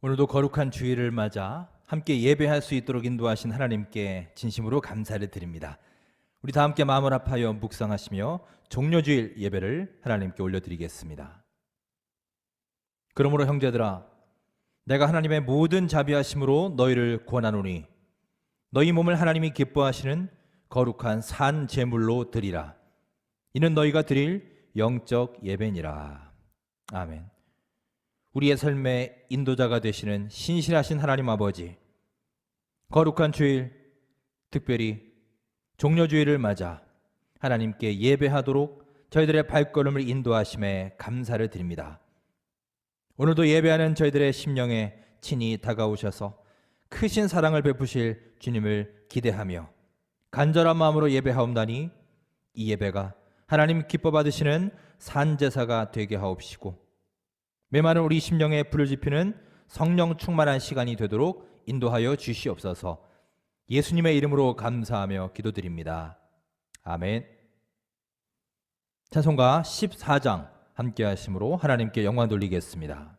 오늘도 거룩한 주일을 맞아 함께 예배할 수 있도록 인도하신 하나님께 진심으로 감사를 드립니다. 우리 다 함께 마음을 합하여 묵상하시며 종료주일 예배를 하나님께 올려드리겠습니다. 그러므로 형제들아, 내가 하나님의 모든 자비하심으로 너희를 구원하노니 너희 몸을 하나님이 기뻐하시는 거룩한 산 제물로 드리라. 이는 너희가 드릴 영적 예배니라. 아멘. 우리의 삶의 인도자가 되시는 신실하신 하나님 아버지, 거룩한 주일, 특별히 종료주일을 맞아 하나님께 예배하도록 저희들의 발걸음을 인도하심에 감사를 드립니다. 오늘도 예배하는 저희들의 심령에 친히 다가오셔서 크신 사랑을 베푸실 주님을 기대하며 간절한 마음으로 예배하옵나니 이 예배가 하나님 기뻐 받으시는 산제사가 되게 하옵시고 메마른 우리 심령에 불을 지피는 성령 충만한 시간이 되도록 인도하여 주시옵소서. 예수님의 이름으로 감사하며 기도드립니다. 아멘. 찬송가 14장 함께 하심으로 하나님께 영광 돌리겠습니다.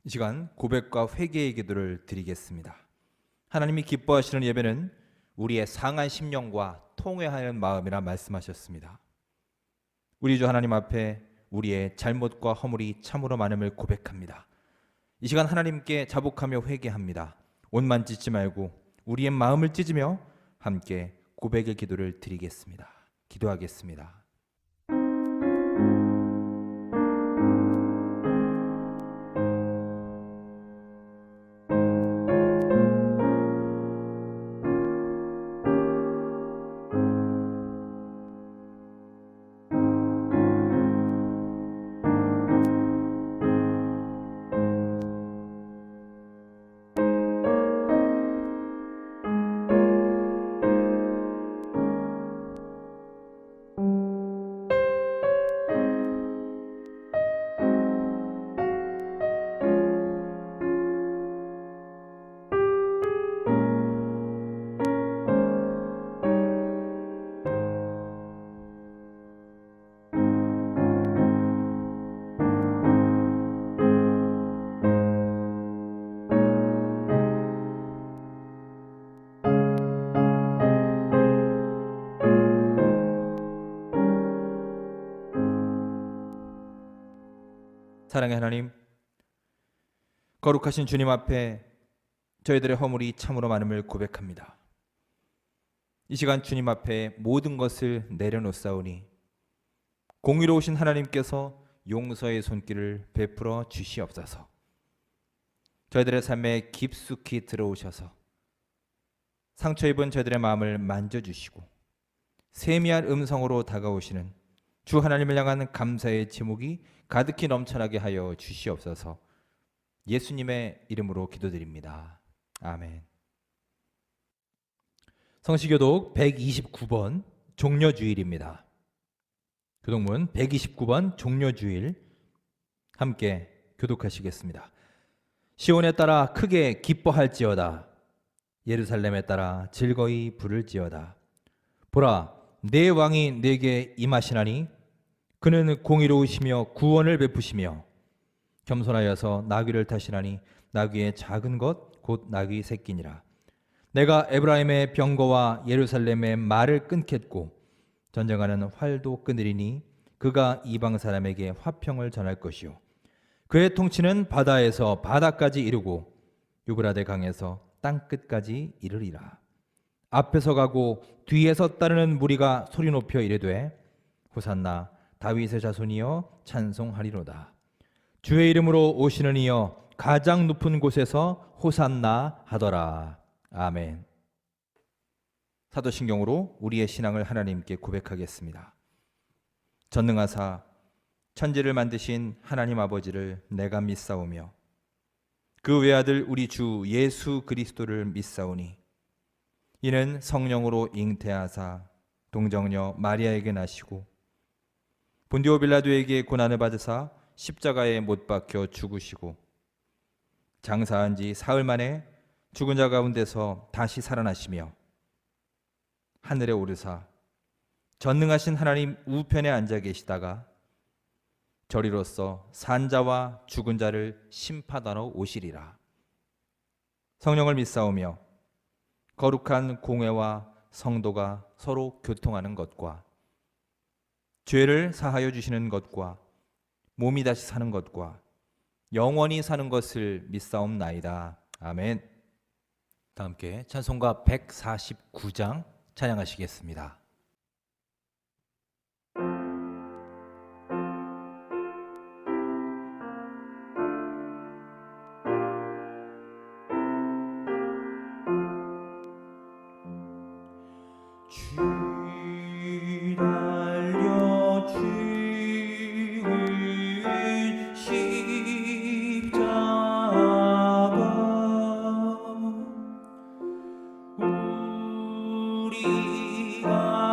이 시간 고백과 회개의 기도를 드리겠습니다. 하나님이 기뻐하시는 예배는 우리의 상한 심령과 통회하는 마음이라 말씀하셨습니다. 우리 주 하나님 앞에 우리의 잘못과 허물이 참으로 많음을 고백합니다. 이 시간 하나님께 자복하며 회개합니다. 옷만 찢지 말고 우리의 마음을 찢으며 함께 고백의 기도를 드리겠습니다. 기도하겠습니다. 사랑의 하나님, 거룩하신 주님 앞에 저희들의 허물이 참으로 많음을 고백합니다. 이 시간 주님 앞에 모든 것을 내려놓사오니 공의로우신 하나님께서 용서의 손길을 베풀어 주시옵소서. 저희들의 삶에 깊숙이 들어오셔서 상처 입은 저희들의 마음을 만져주시고 세미한 음성으로 다가오시는 주 하나님을 향한 감사의 지목이 가득히 넘쳐나게 하여 주시옵소서. 예수님의 이름으로 기도드립니다. 아멘. 성시교독 129번 종려주일입니다. 교독문 129번 종려주일 함께 교독하시겠습니다. 시온에 따라 크게 기뻐할지어다. 예루살렘에 따라 즐거이 부를지어다. 보라, 내 왕이 내게 임하시나니 그는 공의로우시며 구원을 베푸시며 겸손하여서 나귀를 타시나니 나귀의 작은 것 곧 나귀 새끼니라. 내가 에브라임의 병거와 예루살렘의 말을 끊겠고 전쟁하는 활도 끊으리니 그가 이방 사람에게 화평을 전할 것이요 그의 통치는 바다에서 바다까지 이르고 유브라데 강에서 땅 끝까지 이르리라. 앞에서 가고 뒤에서 따르는 무리가 소리 높여 이르되 호산나 다윗의 자손이여 찬송하리로다. 주의 이름으로 오시는 이여 가장 높은 곳에서 호산나 하더라. 아멘. 사도신경으로 우리의 신앙을 하나님께 고백하겠습니다. 전능하사 천지를 만드신 하나님 아버지를 내가 믿사오며 그 외아들 우리 주 예수 그리스도를 믿사오니 이는 성령으로 잉태하사 동정녀 마리아에게 나시고 본디오 빌라도에게 고난을 받으사 십자가에 못 박혀 죽으시고 장사한 지 사흘 만에 죽은 자 가운데서 다시 살아나시며 하늘에 오르사 전능하신 하나님 우편에 앉아 계시다가 저리로서 산자와 죽은 자를 심판하러 오시리라. 성령을 믿사오며 거룩한 공회와 성도가 서로 교통하는 것과 죄를 사하여 주시는 것과 몸이 다시 사는 것과 영원히 사는 것을 믿사옵나이다. 아멘. 다 함께 찬송가 149장 찬양하시겠습니다. 우리가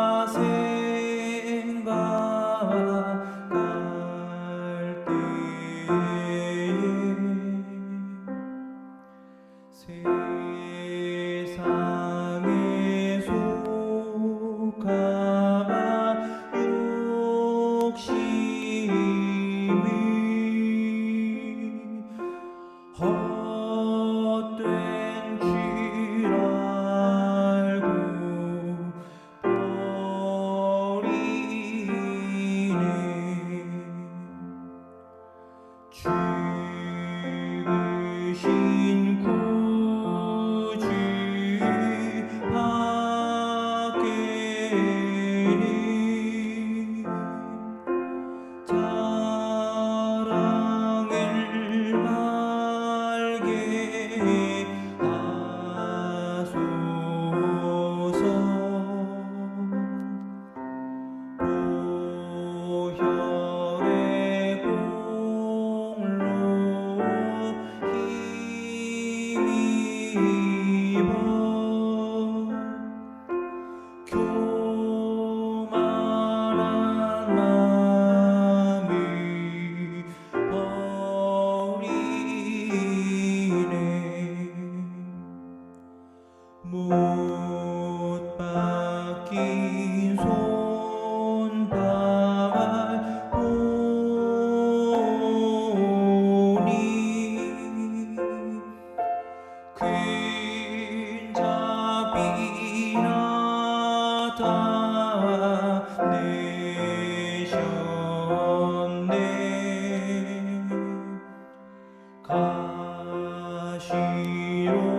지로만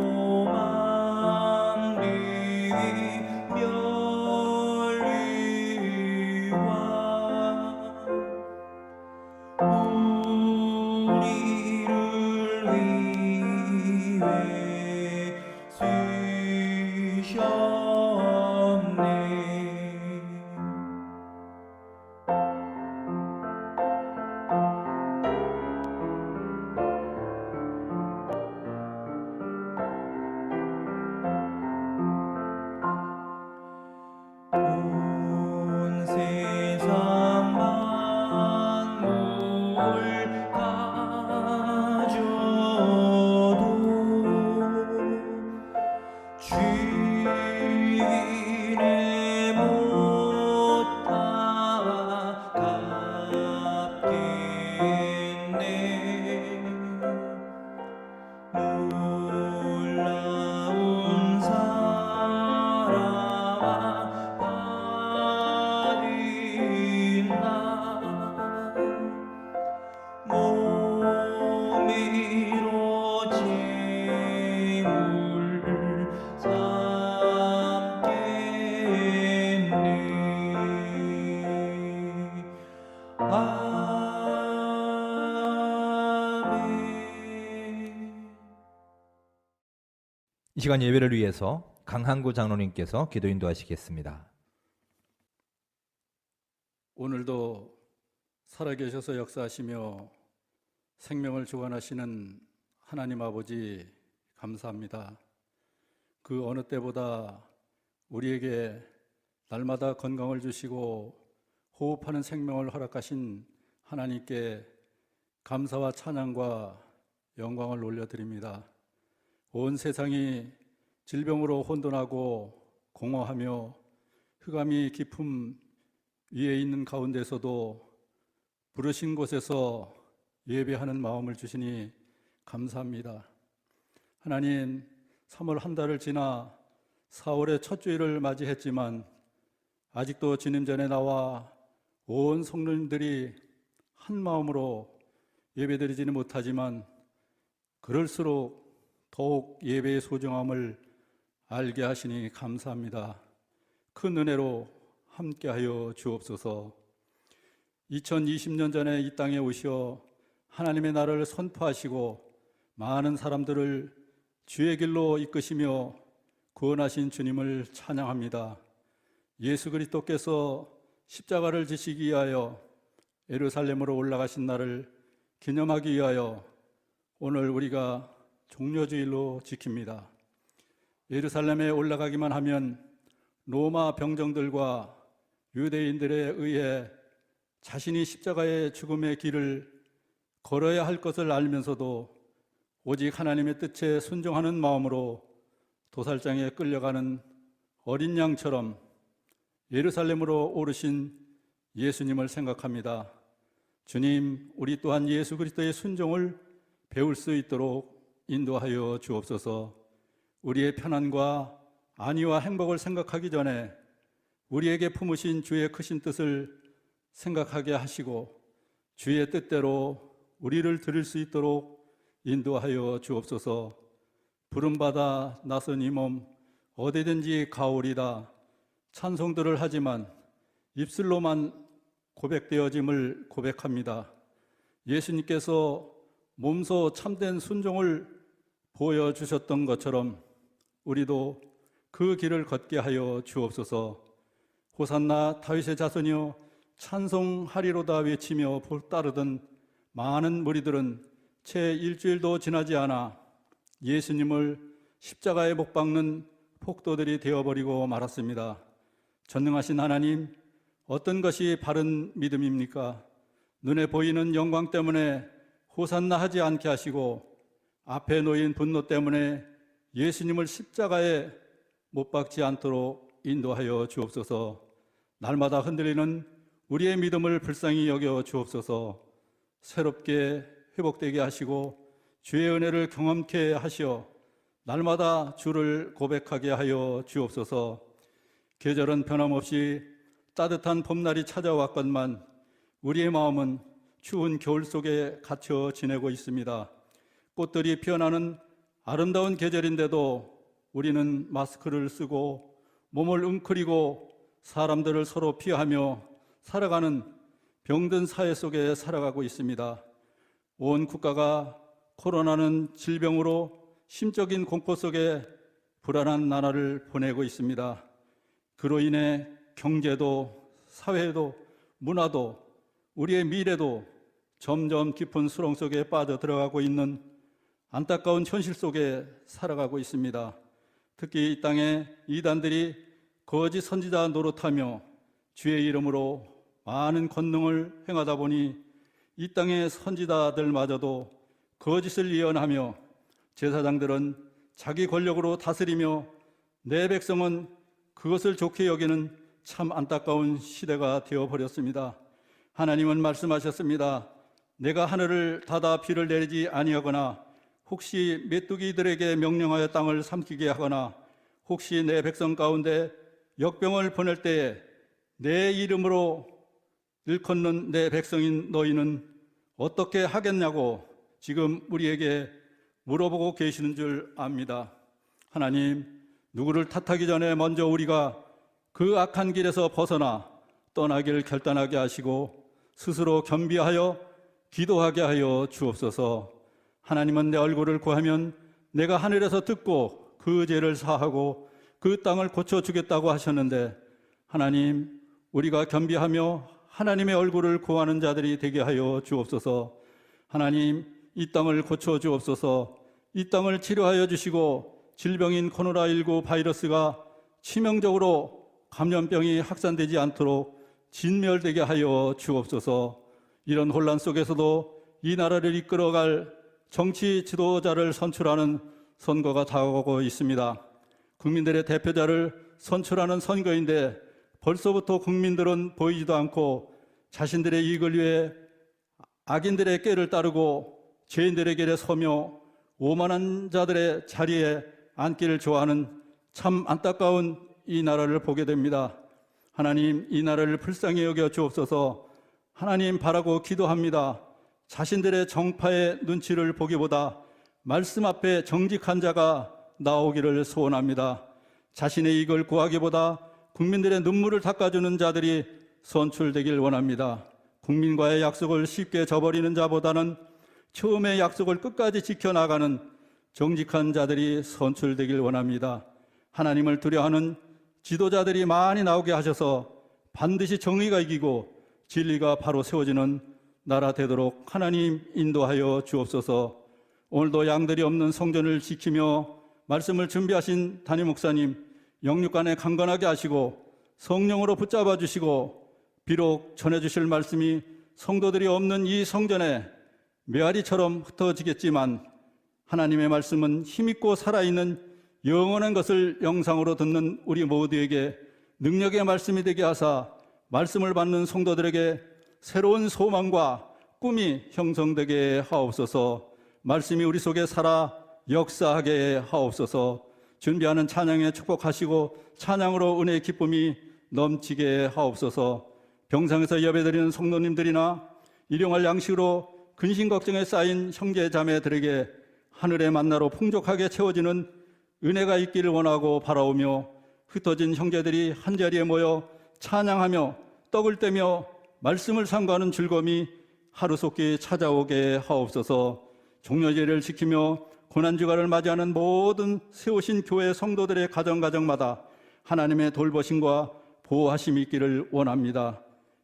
우리를 위해 쓰셨네. 온 세상 만물 가져도 주인의 못 갚겠네. 놀라운 사랑 받은 나 몸으로 제물 삼겠네. 아멘. 이 시간 예배를 위해서 강한구 장로님께서 기도 인도하시겠습니다. 오늘도 살아계셔서 역사하시며 생명을 주관하시는 하나님 아버지 감사합니다. 그 어느 때보다 우리에게 날마다 건강을 주시고 호흡하는 생명을 허락하신 하나님께 감사와 찬양과 영광을 올려드립니다. 온 세상이 질병으로 혼돈하고 공허하며 흑암이 깊음 위에 있는 가운데서도 부르신 곳에서 예배하는 마음을 주시니 감사합니다. 하나님, 3월 한 달을 지나 4월의 첫 주일을 맞이했지만 아직도 주님 전에 나와 온 성도님들이 한 마음으로 예배드리지는 못하지만 그럴수록 더욱 예배의 소중함을 알게 하시니 감사합니다. 큰 은혜로 함께하여 주옵소서. 2020년 전에 이 땅에 오셔 하나님의 나라를 선포하시고 많은 사람들을 주의 길로 이끄시며 구원하신 주님을 찬양합니다. 예수 그리스도께서 십자가를 지시기 위하여 예루살렘으로 올라가신 날을 기념하기 위하여 오늘 우리가 종려주일로 지킵니다. 예루살렘에 올라가기만 하면 로마 병정들과 유대인들에 의해 자신이 십자가의 죽음의 길을 걸어야 할 것을 알면서도 오직 하나님의 뜻에 순종하는 마음으로 도살장에 끌려가는 어린 양처럼 예루살렘으로 오르신 예수님을 생각합니다. 주님, 우리 또한 예수 그리스도의 순종을 배울 수 있도록 인도하여 주옵소서. 우리의 편안과 안위와 행복을 생각하기 전에 우리에게 품으신 주의 크신 뜻을 생각하게 하시고 주의 뜻대로 우리를 들을 수 있도록 인도하여 주옵소서. 부름받아 나선 이 몸 어디든지 가오리다 찬송들을 하지만 입술로만 고백되어짐을 고백합니다. 예수님께서 몸소 참된 순종을 보여주셨던 것처럼 우리도 그 길을 걷게 하여 주옵소서. 호산나 다윗의 자손이여 찬송하리로다 외치며 따르던 많은 무리들은 채 일주일도 지나지 않아 예수님을 십자가에 못 박는 폭도들이 되어버리고 말았습니다. 전능하신 하나님, 어떤 것이 바른 믿음입니까? 눈에 보이는 영광 때문에 호산나 하지 않게 하시고 앞에 놓인 분노 때문에 예수님을 십자가에 못 박지 않도록 인도하여 주옵소서. 날마다 흔들리는 우리의 믿음을 불쌍히 여겨 주옵소서. 새롭게 회복되게 하시고 주의 은혜를 경험케 하시어 날마다 주를 고백하게 하여 주옵소서. 계절은 변함없이 따뜻한 봄날이 찾아왔건만 우리의 마음은 추운 겨울 속에 갇혀 지내고 있습니다. 꽃들이 피어나는 아름다운 계절인데도 우리는 마스크를 쓰고 몸을 웅크리고 사람들을 서로 피하며 살아가는 병든 사회 속에 살아가고 있습니다. 온 국가가 코로나는 질병으로 심적인 공포 속에 불안한 나날을 보내고 있습니다. 그로 인해 경제도 사회도 문화도 우리의 미래도 점점 깊은 수렁 속에 빠져들어가고 있는 안타까운 현실 속에 살아가고 있습니다. 특히 이 땅에 이단들이 거짓 선지자 노릇하며 주의 이름으로 많은 권능을 행하다 보니 이 땅의 선지자들마저도 거짓을 예언하며 제사장들은 자기 권력으로 다스리며 내 백성은 그것을 좋게 여기는 참 안타까운 시대가 되어버렸습니다. 하나님은 말씀하셨습니다. 내가 하늘을 닫아 비를 내리지 아니하거나 혹시 메뚜기들에게 명령하여 땅을 삼키게 하거나 혹시 내 백성 가운데 역병을 보낼 때에 내 이름으로 일컫는 내 백성인 너희는 어떻게 하겠냐고 지금 우리에게 물어보고 계시는 줄 압니다. 하나님, 누구를 탓하기 전에 먼저 우리가 그 악한 길에서 벗어나 떠나기를 결단하게 하시고 스스로 겸비하여 기도하게 하여 주옵소서. 하나님은 내 얼굴을 구하면 내가 하늘에서 듣고 그 죄를 사하고 그 땅을 고쳐주겠다고 하셨는데, 하나님, 우리가 겸비하며 하나님의 얼굴을 구하는 자들이 되게 하여 주옵소서. 하나님, 이 땅을 고쳐주옵소서. 이 땅을 치료하여 주시고 질병인 코로나19 바이러스가 치명적으로 감염병이 확산되지 않도록 진멸되게 하여 주옵소서. 이런 혼란 속에서도 이 나라를 이끌어갈 정치 지도자를 선출하는 선거가 다가오고 있습니다. 국민들의 대표자를 선출하는 선거인데 벌써부터 국민들은 보이지도 않고 자신들의 이익을 위해 악인들의 꾀를 따르고 죄인들의 길에 서며 오만한 자들의 자리에 앉기를 좋아하는 참 안타까운 이 나라를 보게 됩니다. 하나님, 이 나라를 불쌍히 여겨 주옵소서. 하나님 바라고 기도합니다. 자신들의 정파의 눈치를 보기보다 말씀 앞에 정직한 자가 나오기를 소원합니다. 자신의 이익을 구하기보다 국민들의 눈물을 닦아주는 자들이 선출되길 원합니다. 국민과의 약속을 쉽게 저버리는 자보다는 처음의 약속을 끝까지 지켜나가는 정직한 자들이 선출되길 원합니다. 하나님을 두려워하는 지도자들이 많이 나오게 하셔서 반드시 정의가 이기고 진리가 바로 세워지는 나라 되도록 하나님 인도하여 주옵소서. 오늘도 양들이 없는 성전을 지키며 말씀을 준비하신 담임 목사님 영육간에 강건하게 하시고 성령으로 붙잡아 주시고, 비록 전해주실 말씀이 성도들이 없는 이 성전에 메아리처럼 흩어지겠지만 하나님의 말씀은 힘있고 살아있는 영원한 것을 영상으로 듣는 우리 모두에게 능력의 말씀이 되게 하사 말씀을 받는 성도들에게 새로운 소망과 꿈이 형성되게 하옵소서. 말씀이 우리 속에 살아 역사하게 하옵소서. 준비하는 찬양에 축복하시고 찬양으로 은혜의 기쁨이 넘치게 하옵소서. 병상에서 예배드리는 성도님들이나 일용할 양식으로 근심 걱정에 쌓인 형제 자매들에게 하늘의 만나로 풍족하게 채워지는 은혜가 있기를 원하고 바라오며, 흩어진 형제들이 한자리에 모여 찬양하며 떡을 떼며 말씀을 상고하는 즐거움이 하루속히 찾아오게 하옵소서. 종려제를 지키며 고난주간을 맞이하는 모든 세우신 교회 성도들의 가정가정마다 하나님의 돌보심과 보호하심이 있기를 원합니다.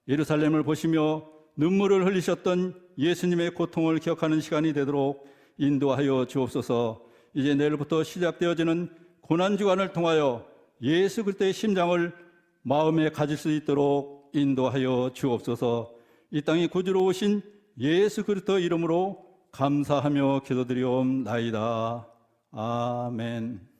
예루살렘을 보시며 눈물을 흘리셨던 예수님의 고통을 기억하는 시간이 되도록 인도하여 주옵소서. 이제 내일부터 시작되어지는 고난주간을 통하여 예수 그리스도의 심장을 마음에 가질 수 있도록 인도하여 주옵소서. 이 땅에 구주로 오신 예수 그리스도 이름으로 감사하며 기도드리옵나이다. 아멘.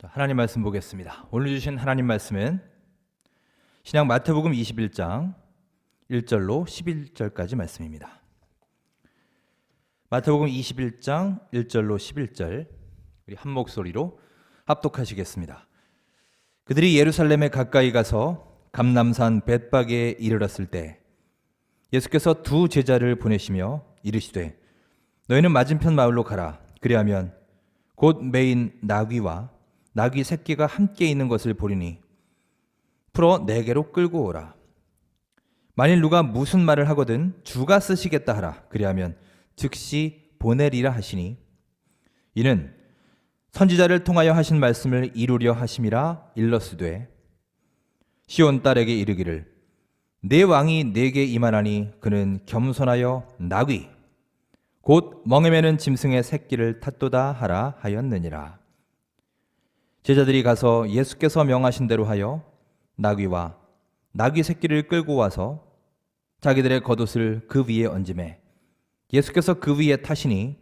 하나님 말씀 보겠습니다. 오늘 주신 하나님 말씀은 신약 마태복음 21장 1절로 11절까지 말씀입니다. 마태복음 21장 1절로 11절 우리 한 목소리로 합독하시겠습니다. 그들이 예루살렘에 가까이 가서 감람산 벳박에 이르렀을 때 예수께서 두 제자를 보내시며 이르시되 너희는 맞은편 마을로 가라. 그리하면 곧 메인 나귀와 나귀 새끼가 함께 있는 것을 보리니 풀어 내게로 끌고 오라. 만일 누가 무슨 말을 하거든 주가 쓰시겠다 하라. 그리하면 즉시 보내리라 하시니 이는 선지자를 통하여 하신 말씀을 이루려 하심이라 일러스되 시온 딸에게 이르기를 내 왕이 내게 임하나니 그는 겸손하여 나귀 곧 멍에 매는 짐승의 새끼를 탔도다 하라 하였느니라. 제자들이 가서 예수께서 명하신 대로 하여 나귀와 나귀 새끼를 끌고 와서 자기들의 겉옷을 그 위에 얹으매 예수께서 그 위에 타시니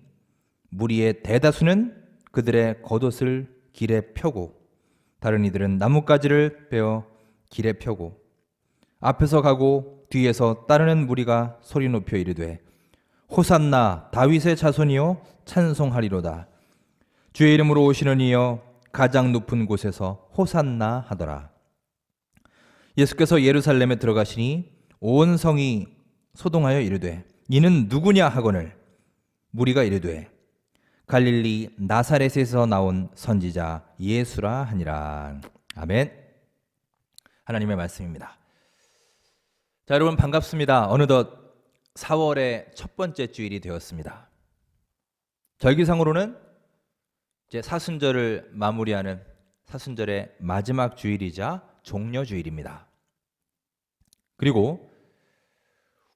무리의 대다수는 그들의 겉옷을 길에 펴고 다른 이들은 나뭇가지를 베어 길에 펴고 앞에서 가고 뒤에서 따르는 무리가 소리 높여 이르되 호산나 다윗의 자손이여 찬송하리로다. 주의 이름으로 오시는 이여 가장 높은 곳에서 호산나 하더라. 예수께서 예루살렘에 들어가시니 온 성이 소동하여 이르되 이는 누구냐 하거늘 무리가 이르되 갈릴리 나사렛에서 나온 선지자 예수라 하니라. 아멘. 하나님의 말씀입니다. 자, 여러분 반갑습니다. 어느덧 4월의 첫 번째 주일이 되었습니다. 절기상으로는 이제 사순절을 마무리하는 사순절의 마지막 주일이자 종려주일입니다. 그리고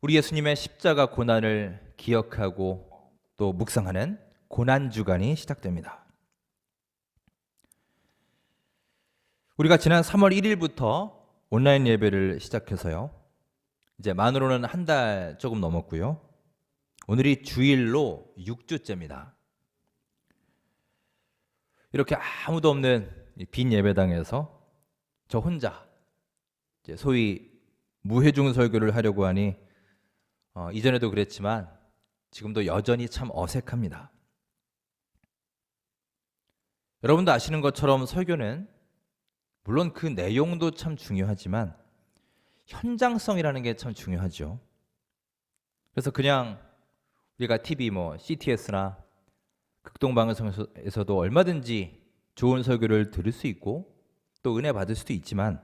우리 예수님의 십자가 고난을 기억하고 또 묵상하는 고난주간이 시작됩니다. 우리가 지난 3월 1일부터 온라인 예배를 시작해서요. 이제 만으로는 한 달 조금 넘었고요. 오늘이 주일로 6주째입니다. 이렇게 아무도 없는 빈 예배당에서 저 혼자 이제 소위 무회중 설교를 하려고 하니 이전에도 그랬지만 지금도 여전히 참 어색합니다. 여러분도 아시는 것처럼 설교는 물론 그 내용도 참 중요하지만 현장성이라는 게 참 중요하죠. 그래서 그냥 우리가 TV CTS나 극동방송에서도 얼마든지 좋은 설교를 들을 수 있고 또 은혜 받을 수도 있지만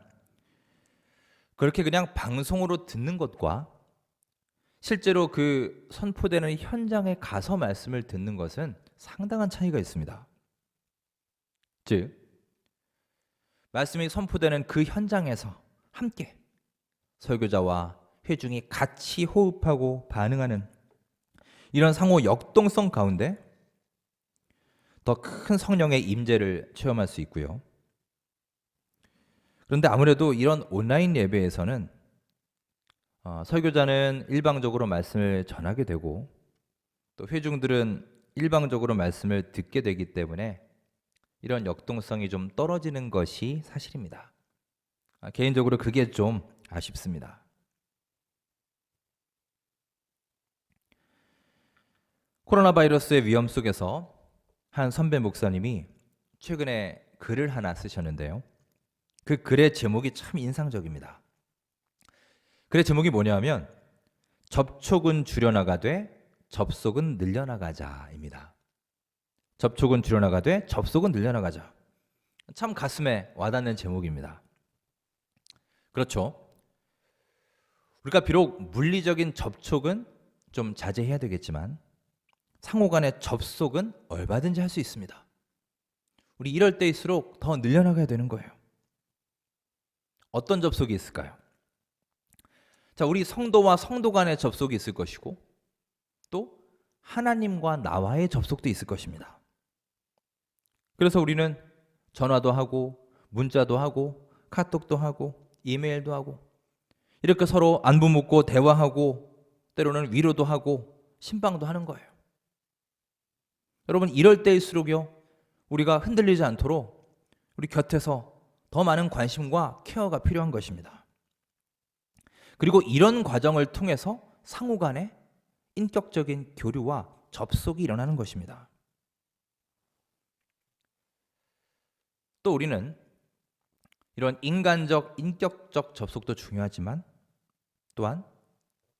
그렇게 그냥 방송으로 듣는 것과 실제로 그 선포되는 현장에 가서 말씀을 듣는 것은 상당한 차이가 있습니다. 즉, 말씀이 선포되는 그 현장에서 함께 설교자와 회중이 같이 호흡하고 반응하는 이런 상호 역동성 가운데 더 큰 성령의 임재를 체험할 수 있고요. 그런데 아무래도 이런 온라인 예배에서는 설교자는 일방적으로 말씀을 전하게 되고 또 회중들은 일방적으로 말씀을 듣게 되기 때문에 이런 역동성이 좀 떨어지는 것이 사실입니다. 개인적으로 그게 좀 아쉽습니다. 코로나 바이러스의 위험 속에서 한 선배 목사님이 최근에 글을 하나 쓰셨는데요. 그 글의 제목이 참 인상적입니다. 글의 제목이 뭐냐면 접촉은 줄여나가되 접속은 늘려나가자입니다. 접촉은 줄여나가되 접속은 늘려나가자. 참 가슴에 와닿는 제목입니다. 그렇죠. 우리가 비록 물리적인 접촉은 좀 자제해야 되겠지만 상호 간의 접속은 얼마든지 할 수 있습니다. 우리 이럴 때일수록 더 늘려나가야 되는 거예요. 어떤 접속이 있을까요? 자, 우리 성도와 성도 간의 접속이 있을 것이고 또 하나님과 나와의 접속도 있을 것입니다. 그래서 우리는 전화도 하고 문자도 하고 카톡도 하고 이메일도 하고 이렇게 서로 안부 묻고 대화하고 때로는 위로도 하고 신방도 하는 거예요. 여러분, 이럴 때일수록요 우리가 흔들리지 않도록 우리 곁에서 더 많은 관심과 케어가 필요한 것입니다. 그리고 이런 과정을 통해서 상호 간에 인격적인 교류와 접속이 일어나는 것입니다. 또 우리는 이런 인간적, 인격적 접속도 중요하지만 또한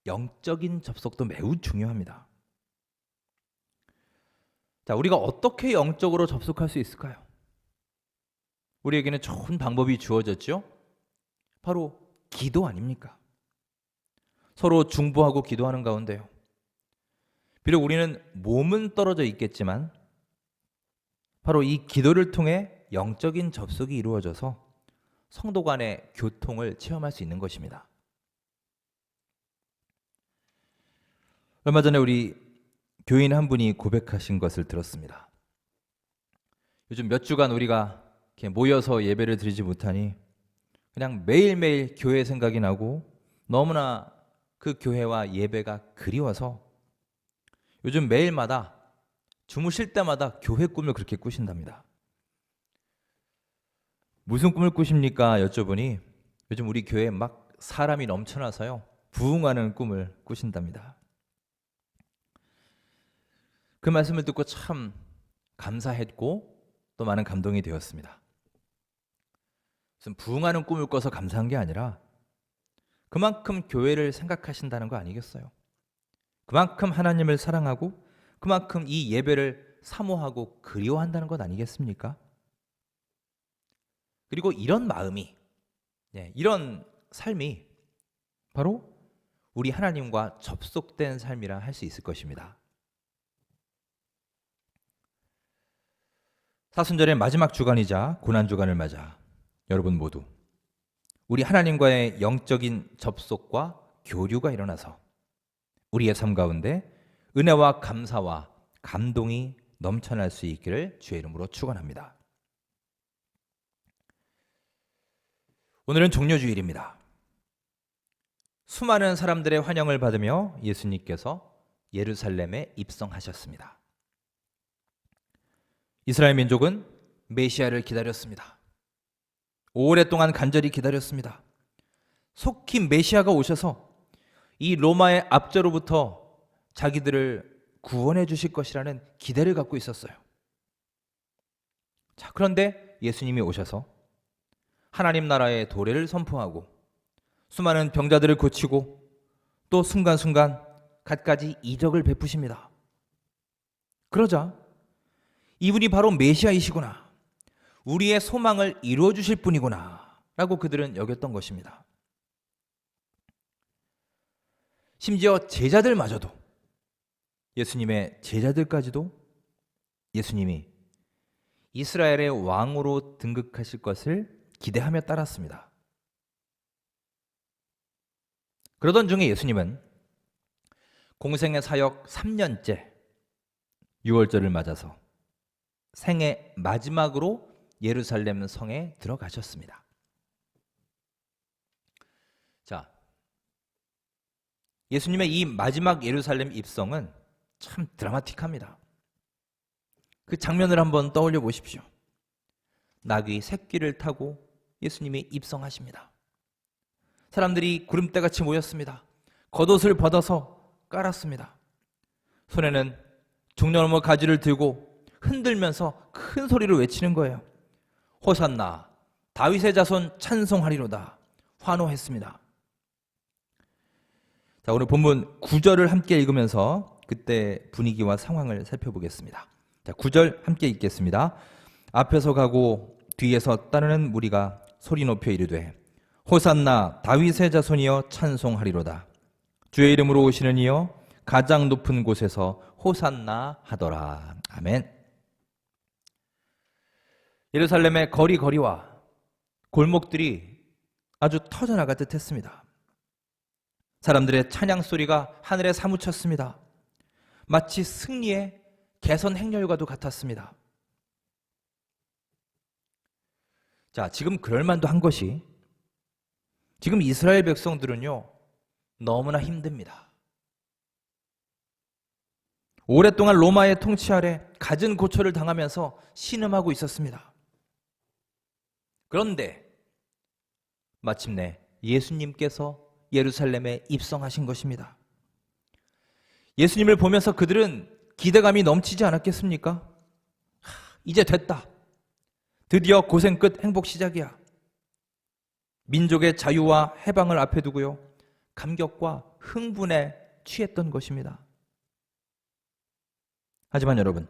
영적인 접속도 매우 중요합니다. 자, 우리가 어떻게 영적으로 접속할 수 있을까요? 우리에게는 좋은 방법이 주어졌죠? 바로 기도 아닙니까? 서로 중보하고 기도하는 가운데요. 비록 우리는 몸은 떨어져 있겠지만 바로 이 기도를 통해 영적인 접속이 이루어져서 성도 간의 교통을 체험할 수 있는 것입니다. 얼마 전에 우리 교인 한 분이 고백하신 것을 들었습니다. 요즘 몇 주간 우리가 이렇게 모여서 예배를 드리지 못하니 그냥 매일매일 교회 생각이 나고 너무나 그 교회와 예배가 그리워서 요즘 매일마다 주무실 때마다 교회 꿈을 그렇게 꾸신답니다. 무슨 꿈을 꾸십니까? 여쭤보니 요즘 우리 교회에 막 사람이 넘쳐나서요 부흥하는 꿈을 꾸신답니다. 그 말씀을 듣고 참 감사했고 또 많은 감동이 되었습니다. 무슨 부흥하는 꿈을 꿔서 감사한 게 아니라 그만큼 교회를 생각하신다는 거 아니겠어요? 그만큼 하나님을 사랑하고 그만큼 이 예배를 사모하고 그리워한다는 것 아니겠습니까? 그리고 이런 마음이, 이런 삶이 바로 우리 하나님과 접속된 삶이라 할 수 있을 것입니다. 사순절의 마지막 주간이자 고난주간을 맞아 여러분 모두 우리 하나님과의 영적인 접속과 교류가 일어나서 우리의 삶 가운데 은혜와 감사와 감동이 넘쳐날 수 있기를 주의 이름으로 축원합니다. 오늘은 종려주일입니다. 수많은 사람들의 환영을 받으며 예수님께서 예루살렘에 입성하셨습니다. 이스라엘 민족은 메시아를 기다렸습니다. 오랫동안 간절히 기다렸습니다. 속히 메시아가 오셔서 이 로마의 압제로부터 자기들을 구원해 주실 것이라는 기대를 갖고 있었어요. 자, 그런데 예수님이 오셔서 하나님 나라의 도래를 선포하고 수많은 병자들을 고치고 또 순간순간 갖가지 이적을 베푸십니다. 그러자 이분이 바로 메시아이시구나, 우리의 소망을 이루어 주실 분이구나 라고 그들은 여겼던 것입니다. 심지어 제자들마저도, 예수님의 제자들까지도 예수님이 이스라엘의 왕으로 등극하실 것을 기대하며 따랐습니다. 그러던 중에 예수님은 공생의 사역 3년째 6월절을 맞아서 생애 마지막으로 예루살렘 성에 들어가셨습니다. 자, 예수님의 이 마지막 예루살렘 입성은 참 드라마틱합니다. 그 장면을 한번 떠올려 보십시오. 나귀 새끼를 타고 예수님이 입성하십니다. 사람들이 구름대같이 모였습니다. 겉옷을 벗어서 깔았습니다. 손에는 종려나무 가지를 들고 흔들면서 큰 소리로 외치는 거예요. 호산나, 다윗의 자손 찬송하리로다. 환호했습니다. 자, 오늘 본문 9절을 함께 읽으면서 그때 분위기와 상황을 살펴보겠습니다. 자, 9절 함께 읽겠습니다. 앞에서 가고 뒤에서 따르는 무리가 소리 높여 이르되 호산나 다윗의 자손이여 찬송하리로다. 주의 이름으로 오시는 이여 가장 높은 곳에서 호산나 하더라. 아멘. 예루살렘의 거리거리와 골목들이 아주 터져나갈 듯 했습니다. 사람들의 찬양 소리가 하늘에 사무쳤습니다. 마치 승리의 개선 행렬과도 같았습니다. 자, 지금 그럴만도 한 것이 지금 이스라엘 백성들은요 너무나 힘듭니다. 오랫동안 로마의 통치 아래 갖은 고초를 당하면서 신음하고 있었습니다. 그런데 마침내 예수님께서 예루살렘에 입성하신 것입니다. 예수님을 보면서 그들은 기대감이 넘치지 않았겠습니까? 이제 됐다. 드디어 고생 끝 행복 시작이야. 민족의 자유와 해방을 앞에 두고요. 감격과 흥분에 취했던 것입니다. 하지만 여러분,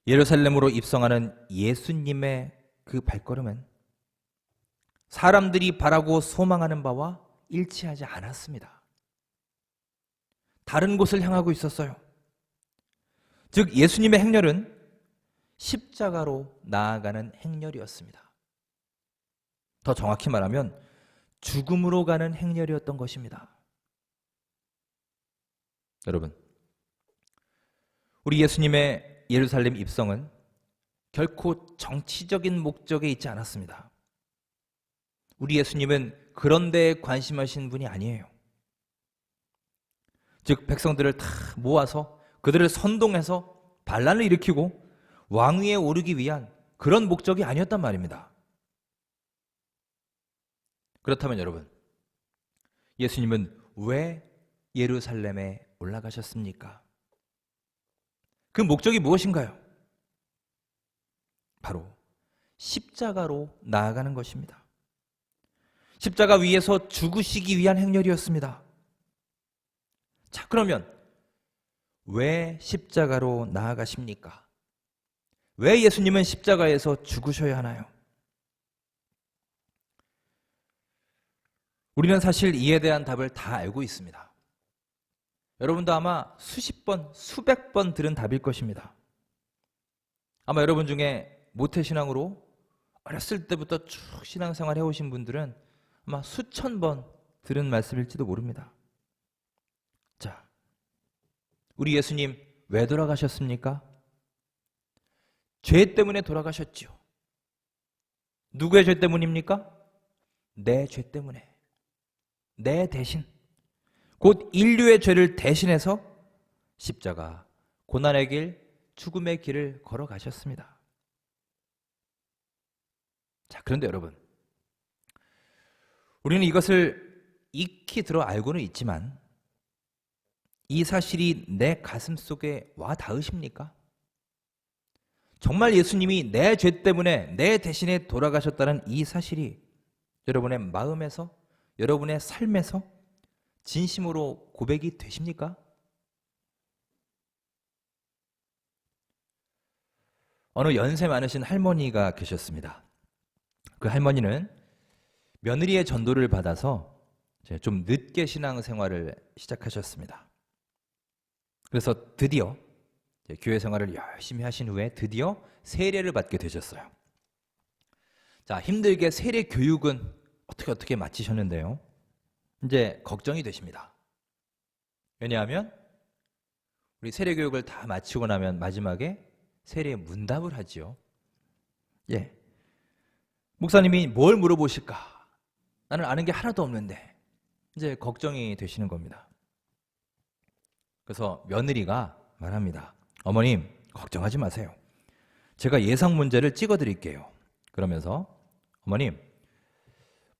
예루살렘으로 입성하는 예수님의 그 발걸음은 사람들이 바라고 소망하는 바와 일치하지 않았습니다. 다른 곳을 향하고 있었어요. 즉 예수님의 행렬은 십자가로 나아가는 행렬이었습니다. 더 정확히 말하면 죽음으로 가는 행렬이었던 것입니다. 여러분, 우리 예수님의 예루살렘 입성은 결코 정치적인 목적에 있지 않았습니다. 우리 예수님은 그런 데에 관심하신 분이 아니에요. 즉 백성들을 다 모아서 그들을 선동해서 반란을 일으키고 왕위에 오르기 위한 그런 목적이 아니었단 말입니다. 그렇다면 여러분, 예수님은 왜 예루살렘에 올라가셨습니까? 그 목적이 무엇인가요? 바로 십자가로 나아가는 것입니다. 십자가 위에서 죽으시기 위한 행렬이었습니다. 자, 그러면 왜 십자가로 나아가십니까? 왜 예수님은 십자가에서 죽으셔야 하나요? 우리는 사실 이에 대한 답을 다 알고 있습니다. 여러분도 아마 수십 번, 수백 번 들은 답일 것입니다. 아마 여러분 중에 모태신앙으로 어렸을 때부터 쭉 신앙생활 해오신 분들은 아마 수천 번 들은 말씀일지도 모릅니다. 자, 우리 예수님 왜 돌아가셨습니까? 죄 때문에 돌아가셨죠. 누구의 죄 때문입니까? 내 죄 때문에. 내 대신. 곧 인류의 죄를 대신해서 십자가, 고난의 길, 죽음의 길을 걸어가셨습니다. 자, 그런데 여러분, 우리는 이것을 익히 들어 알고는 있지만 이 사실이 내 가슴 속에 와 닿으십니까? 정말 예수님이 내 죄 때문에 내 대신에 돌아가셨다는 이 사실이 여러분의 마음에서, 여러분의 삶에서 진심으로 고백이 되십니까? 어느 연세 많으신 할머니가 계셨습니다. 그 할머니는 며느리의 전도를 받아서 좀 늦게 신앙생활을 시작하셨습니다. 그래서 드디어 교회 생활을 열심히 하신 후에 드디어 세례를 받게 되셨어요. 자, 힘들게 세례 교육은 어떻게 마치셨는데요. 이제 걱정이 되십니다. 왜냐하면 우리 세례 교육을 다 마치고 나면 마지막에 세례 문답을 하지요. 목사님이 뭘 물어보실까? 나는 아는 게 하나도 없는데. 이제 걱정이 되시는 겁니다. 그래서 며느리가 말합니다. 어머님, 걱정하지 마세요. 제가 예상 문제를 찍어 드릴게요. 그러면서 어머님,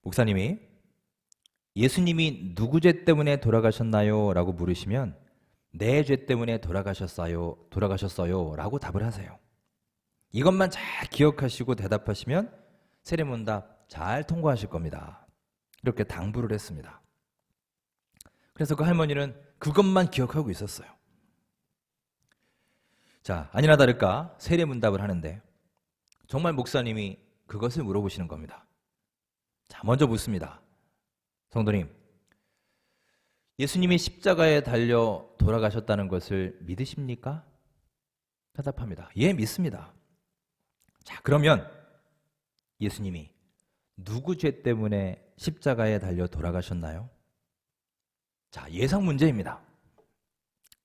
목사님이 예수님이 누구 죄 때문에 돌아가셨나요? 라고 물으시면 내 죄 때문에 돌아가셨어요 라고 답을 하세요. 이것만 잘 기억하시고 대답하시면 세례문답 잘 통과하실 겁니다. 이렇게 당부를 했습니다. 그래서 그 할머니는 그것만 기억하고 있었어요. 자, 아니나 다를까 세례문답을 하는데 정말 목사님이 그것을 물어보시는 겁니다. 자, 먼저 묻습니다. 성도님, 예수님이 십자가에 달려 돌아가셨다는 것을 믿으십니까? 대답합니다. 예, 믿습니다. 자, 그러면 예수님이 누구 죄 때문에 십자가에 달려 돌아가셨나요? 자, 예상 문제입니다.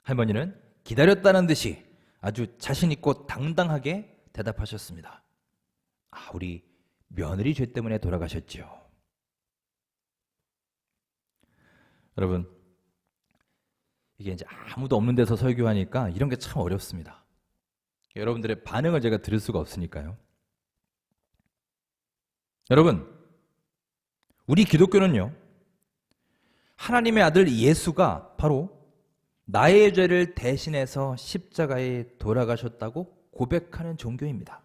할머니는 기다렸다는 듯이 아주 자신 있고 당당하게 대답하셨습니다. 우리 며느리 죄 때문에 돌아가셨죠. 여러분, 이게 이제 아무도 없는 데서 설교하니까 이런 게 참 어렵습니다. 여러분들의 반응을 제가 들을 수가 없으니까요. 여러분, 우리 기독교는요, 하나님의 아들 예수가 바로 나의 죄를 대신해서 십자가에 돌아가셨다고 고백하는 종교입니다.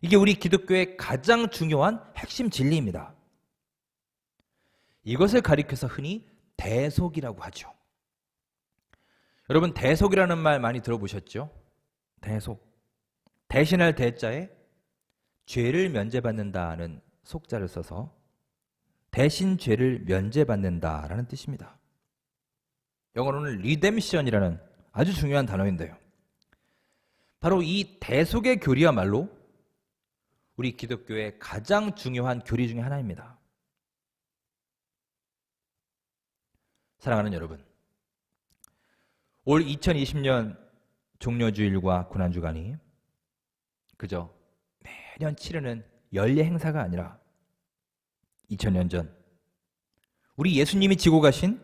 이게 우리 기독교의 가장 중요한 핵심 진리입니다. 이것을 가리켜서 흔히 대속이라고 하죠. 여러분, 대속이라는 말 많이 들어보셨죠? 대속. 대신할 대자에 죄를 면제받는다는 속자를 써서 대신 죄를 면제받는다라는 뜻입니다. 영어로는 리뎀션이라는 아주 중요한 단어인데요. 바로 이 대속의 교리야말로 우리 기독교의 가장 중요한 교리 중에 하나입니다. 사랑하는 여러분, 올 2020년 종려주일과 고난주간이 그저 매년 치르는 연례 행사가 아니라 2000년 전 우리 예수님이 지고 가신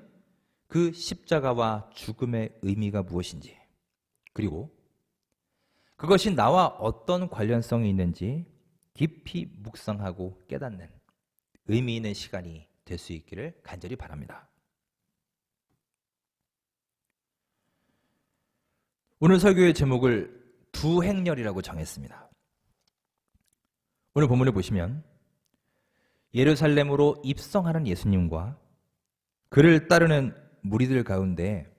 그 십자가와 죽음의 의미가 무엇인지, 그리고 그것이 나와 어떤 관련성이 있는지 깊이 묵상하고 깨닫는 의미 있는 시간이 될 수 있기를 간절히 바랍니다. 오늘 설교의 제목을 두 행렬이라고 정했습니다. 오늘 본문을 보시면 예루살렘으로 입성하는 예수님과 그를 따르는 무리들 가운데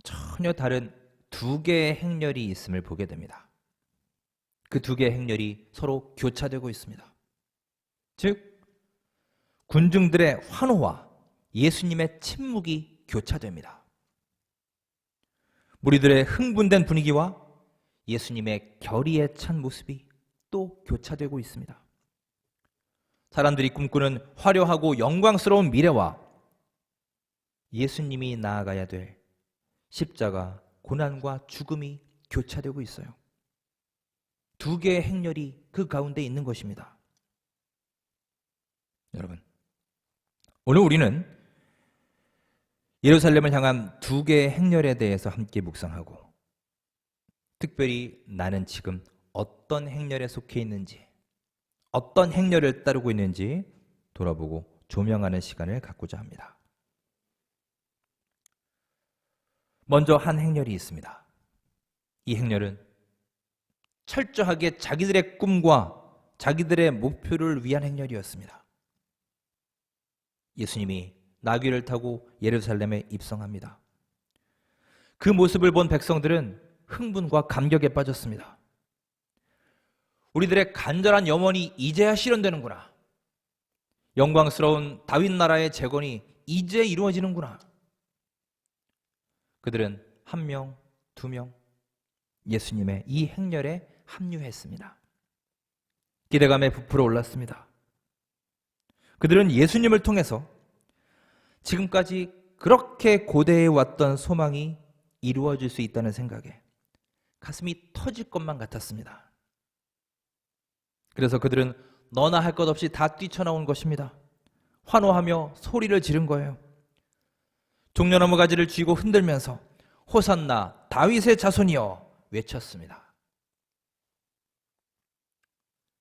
전혀 다른 두 개의 행렬이 있음을 보게 됩니다. 그 두 개의 행렬이 서로 교차되고 있습니다. 즉, 군중들의 환호와 예수님의 침묵이 교차됩니다. 무리들의 흥분된 분위기와 예수님의 결의에 찬 모습이 또 교차되고 있습니다. 사람들이 꿈꾸는 화려하고 영광스러운 미래와 예수님이 나아가야 될 십자가, 고난과 죽음이 교차되고 있어요. 두 개의 행렬이 그 가운데 있는 것입니다. 여러분, 오늘 우리는 예루살렘을 향한 두 개의 행렬에 대해서 함께 묵상하고, 특별히 나는 지금 어떤 행렬에 속해 있는지, 어떤 행렬을 따르고 있는지 돌아보고 조명하는 시간을 갖고자 합니다. 먼저 한 행렬이 있습니다. 이 행렬은 철저하게 자기들의 꿈과 자기들의 목표를 위한 행렬이었습니다. 예수님이 나귀를 타고 예루살렘에 입성합니다. 그 모습을 본 백성들은 흥분과 감격에 빠졌습니다. 우리들의 간절한 염원이 이제야 실현되는구나. 영광스러운 다윗 나라의 재건이 이제 이루어지는구나. 그들은 1명, 2명 예수님의 이 행렬에 합류했습니다. 기대감에 부풀어 올랐습니다. 그들은 예수님을 통해서 지금까지 그렇게 고대해 왔던 소망이 이루어질 수 있다는 생각에 가슴이 터질 것만 같았습니다. 그래서 그들은 너나 할 것 없이 다 뛰쳐나온 것입니다. 환호하며 소리를 지른 거예요. 종려나무 가지를 쥐고 흔들면서 호산나 다윗의 자손이여 외쳤습니다.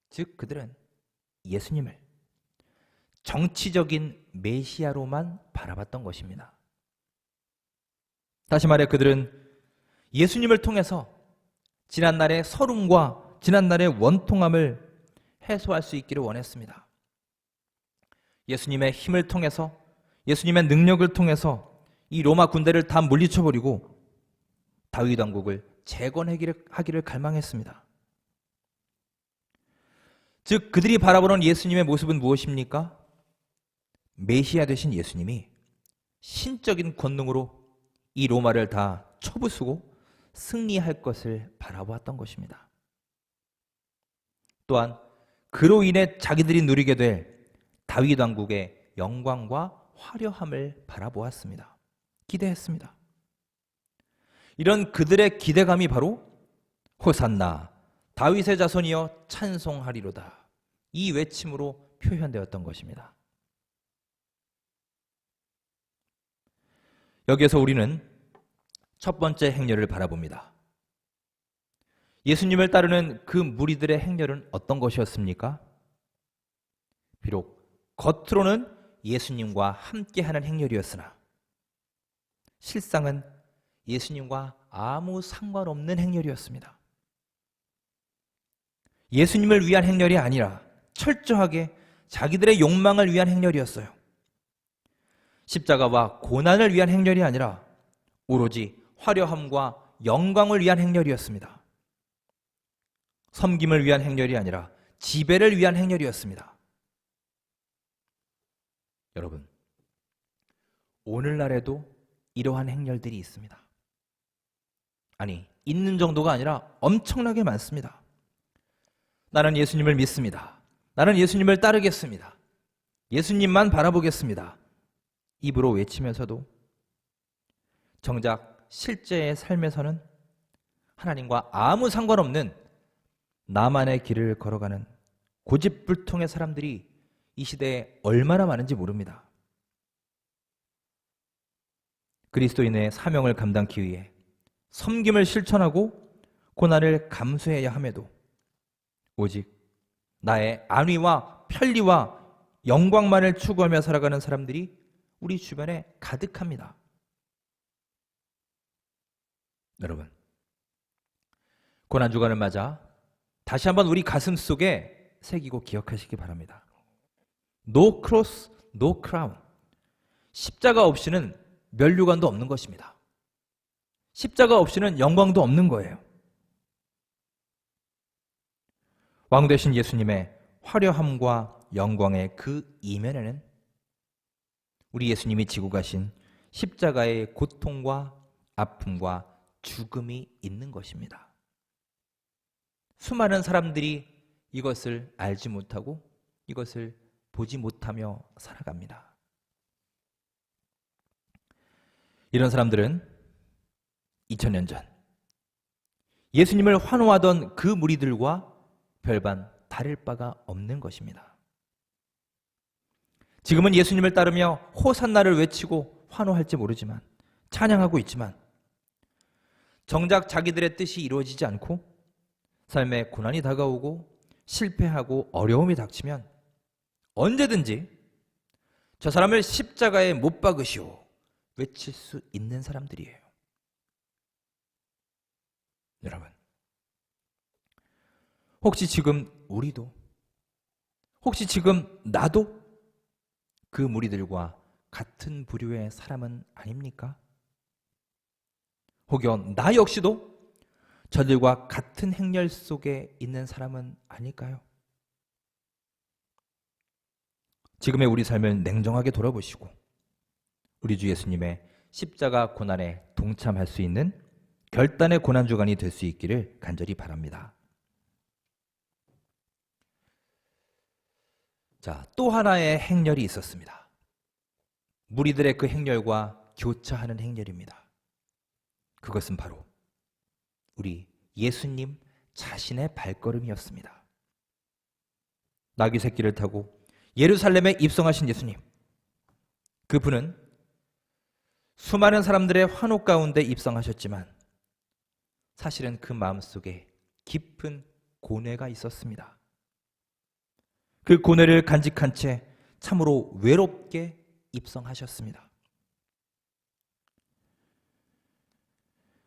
즉 그들은 예수님을 정치적인 메시아로만 바라봤던 것입니다. 다시 말해 그들은 예수님을 통해서 지난날의 서름과 지난날의 원통함을 해소할 수 있기를 원했습니다. 예수님의 힘을 통해서, 예수님의 능력을 통해서 이 로마 군대를 다 물리쳐버리고 다윗 왕국을 재건하기를 갈망했습니다. 즉 그들이 바라보는 예수님의 모습은 무엇입니까? 메시아 되신 예수님이 신적인 권능으로 이 로마를 다 쳐부수고 승리할 것을 바라보았던 것입니다. 또한 그로 인해 자기들이 누리게 될 다윗 왕국의 영광과 화려함을 바라보았습니다. 기대했습니다. 이런 그들의 기대감이 바로 호산나 다윗의 자손이여 찬송하리로다 이 외침으로 표현되었던 것입니다. 여기에서 우리는 첫 번째 행렬을 바라봅니다. 예수님을 따르는 그 무리들의 행렬은 어떤 것이었습니까? 비록 겉으로는 예수님과 함께하는 행렬이었으나 실상은 예수님과 아무 상관없는 행렬이었습니다. 예수님을 위한 행렬이 아니라 철저하게 자기들의 욕망을 위한 행렬이었어요. 십자가와 고난을 위한 행렬이 아니라 오로지 화려함과 영광을 위한 행렬이었습니다. 섬김을 위한 행렬이 아니라 지배를 위한 행렬이었습니다. 여러분, 오늘날에도 이러한 행렬들이 있습니다. 아니, 있는 정도가 아니라 엄청나게 많습니다. 나는 예수님을 믿습니다. 나는 예수님을 따르겠습니다. 예수님만 바라보겠습니다. 입으로 외치면서도 정작 실제의 삶에서는 하나님과 아무 상관없는 나만의 길을 걸어가는 고집불통의 사람들이 이 시대에 얼마나 많은지 모릅니다. 그리스도인의 사명을 감당하기 위해 섬김을 실천하고 고난을 감수해야 함에도 오직 나의 안위와 편리와 영광만을 추구하며 살아가는 사람들이 우리 주변에 가득합니다. 여러분, 고난주간을 맞아 다시 한번 우리 가슴 속에 새기고 기억하시기 바랍니다. No cross, no crown. 십자가 없이는 면류관도 없는 것입니다. 십자가 없이는 영광도 없는 거예요. 왕 되신 예수님의 화려함과 영광의 그 이면에는 우리 예수님이 지고 가신 십자가의 고통과 아픔과 죽음이 있는 것입니다. 수많은 사람들이 이것을 알지 못하고 이것을 보지 못하며 살아갑니다. 이런 사람들은 2000년 전 예수님을 환호하던 그 무리들과 별반 다를 바가 없는 것입니다. 지금은 예수님을 따르며 호산나를 외치고 환호할지 모르지만 찬양하고 있지만 정작 자기들의 뜻이 이루어지지 않고 삶에 고난이 다가오고 실패하고 어려움이 닥치면 언제든지 저 사람을 십자가에 못 박으시오 외칠 수 있는 사람들이에요. 여러분, 혹시 지금 우리도, 혹시 지금 나도 그 무리들과 같은 부류의 사람은 아닙니까? 혹여 나 역시도 저들과 같은 행렬 속에 있는 사람은 아닐까요? 지금의 우리 삶을 냉정하게 돌아보시고 우리 주 예수님의 십자가 고난에 동참할 수 있는 결단의 고난주간이 될 수 있기를 간절히 바랍니다. 자, 또 하나의 행렬이 있었습니다. 무리들의 그 행렬과 교차하는 행렬입니다. 그것은 바로 우리 예수님 자신의 발걸음이었습니다. 나귀 새끼를 타고 예루살렘에 입성하신 예수님, 그분은 수많은 사람들의 환호 가운데 입성하셨지만 사실은 그 마음속에 깊은 고뇌가 있었습니다. 그 고뇌를 간직한 채 참으로 외롭게 입성하셨습니다.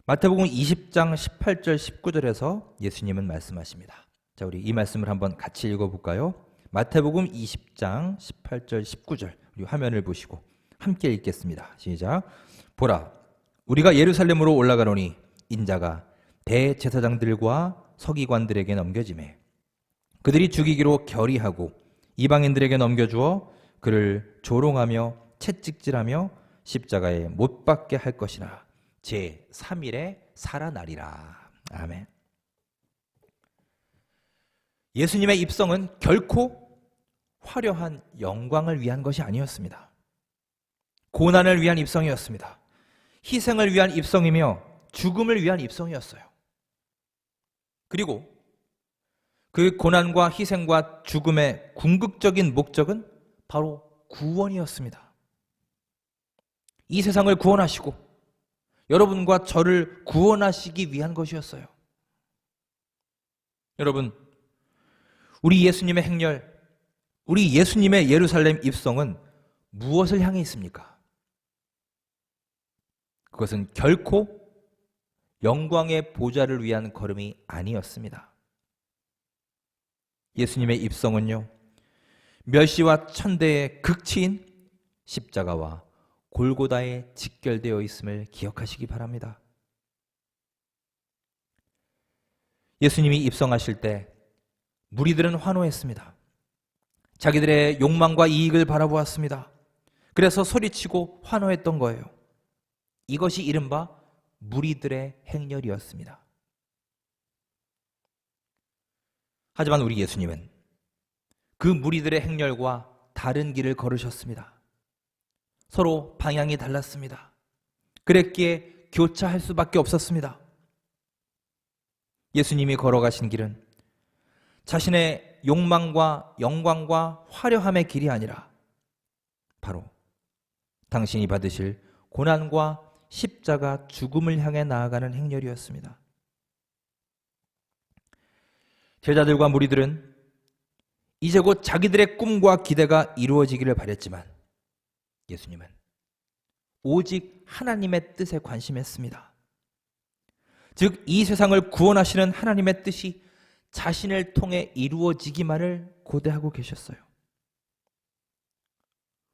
마태복음 20장 18절 19절에서 예수님은 말씀하십니다. 자, 우리 이 말씀을 한번 같이 읽어볼까요? 마태복음 20장 18절 19절, 우리 화면을 보시고 함께 읽겠습니다. 시작. 보라, 우리가 예루살렘으로 올라가노니 인자가 대제사장들과 서기관들에게 넘겨지매 그들이 죽이기로 결의하고 이방인들에게 넘겨주어 그를 조롱하며 채찍질하며 십자가에 못 박게 할 것이나 제3일에 살아나리라. 아멘. 예수님의 입성은 결코 화려한 영광을 위한 것이 아니었습니다. 고난을 위한 입성이었습니다. 희생을 위한 입성이며 죽음을 위한 입성이었어요. 그리고 그 고난과 희생과 죽음의 궁극적인 목적은 바로 구원이었습니다. 이 세상을 구원하시고 여러분과 저를 구원하시기 위한 것이었어요. 여러분, 우리 예수님의 행렬, 우리 예수님의 예루살렘 입성은 무엇을 향해 있습니까? 그것은 결코 영광의 보좌를 위한 걸음이 아니었습니다. 예수님의 입성은요, 멸시와 천대의 극치인 십자가와 골고다에 직결되어 있음을 기억하시기 바랍니다. 예수님이 입성하실 때 무리들은 환호했습니다. 자기들의 욕망과 이익을 바라보았습니다. 그래서 소리치고 환호했던 거예요. 이것이 이른바 무리들의 행렬이었습니다. 하지만 우리 예수님은 그 무리들의 행렬과 다른 길을 걸으셨습니다. 서로 방향이 달랐습니다. 그랬기에 교차할 수밖에 없었습니다. 예수님이 걸어가신 길은 자신의 욕망과 영광과 화려함의 길이 아니라 바로 당신이 받으실 고난과 십자가 죽음을 향해 나아가는 행렬이었습니다. 제자들과 무리들은 이제 곧 자기들의 꿈과 기대가 이루어지기를 바랬지만 예수님은 오직 하나님의 뜻에 관심했습니다. 즉, 이 세상을 구원하시는 하나님의 뜻이 자신을 통해 이루어지기만을 고대하고 계셨어요.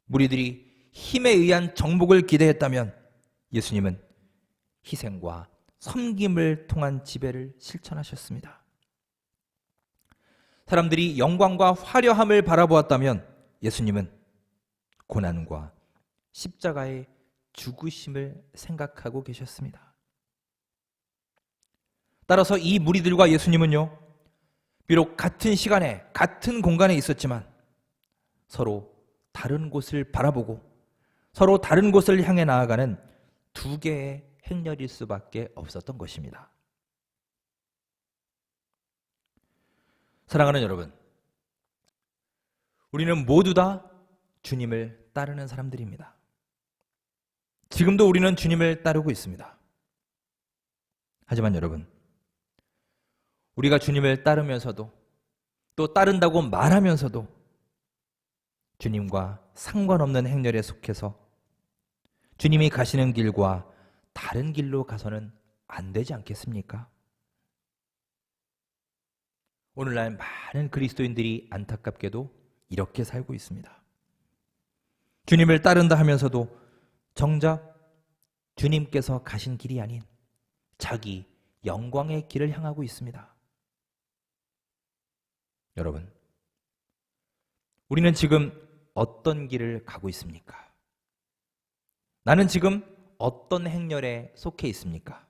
무리들이 힘에 의한 정복을 기대했다면 예수님은 희생과 섬김을 통한 지배를 실천하셨습니다. 사람들이 영광과 화려함을 바라보았다면 예수님은 고난과 십자가의 죽으심을 생각하고 계셨습니다. 따라서 이 무리들과 예수님은요, 비록 같은 시간에 같은 공간에 있었지만 서로 다른 곳을 바라보고 서로 다른 곳을 향해 나아가는 두 개의 행렬일 수밖에 없었던 것입니다. 사랑하는 여러분, 우리는 모두 다 주님을 따르는 사람들입니다. 지금도 우리는 주님을 따르고 있습니다. 하지만 여러분, 우리가 주님을 따르면서도 또 따른다고 말하면서도 주님과 상관없는 행렬에 속해서 주님이 가시는 길과 다른 길로 가서는 안 되지 않겠습니까? 오늘날 많은 그리스도인들이 안타깝게도 이렇게 살고 있습니다. 주님을 따른다 하면서도 정작 주님께서 가신 길이 아닌 자기 영광의 길을 향하고 있습니다. 여러분, 우리는 지금 어떤 길을 가고 있습니까? 나는 지금 어떤 행렬에 속해 있습니까?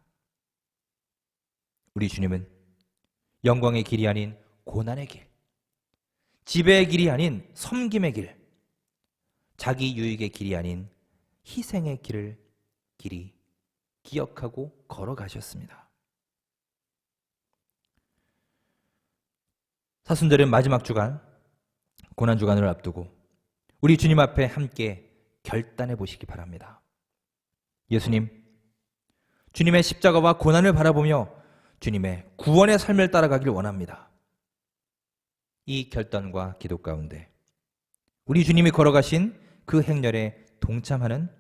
우리 주님은 영광의 길이 아닌 고난의 길, 지배의 길이 아닌 섬김의 길, 자기 유익의 길이 아닌 희생의 길을 길이 기억하고 걸어가셨습니다. 사순절의 마지막 주간, 고난주간을 앞두고 우리 주님 앞에 함께 결단해 보시기 바랍니다. 예수님, 주님의 십자가와 고난을 바라보며 주님의 구원의 삶을 따라가길 원합니다. 이 결단과 기도 가운데 우리 주님이 걸어가신 그 행렬에 동참하는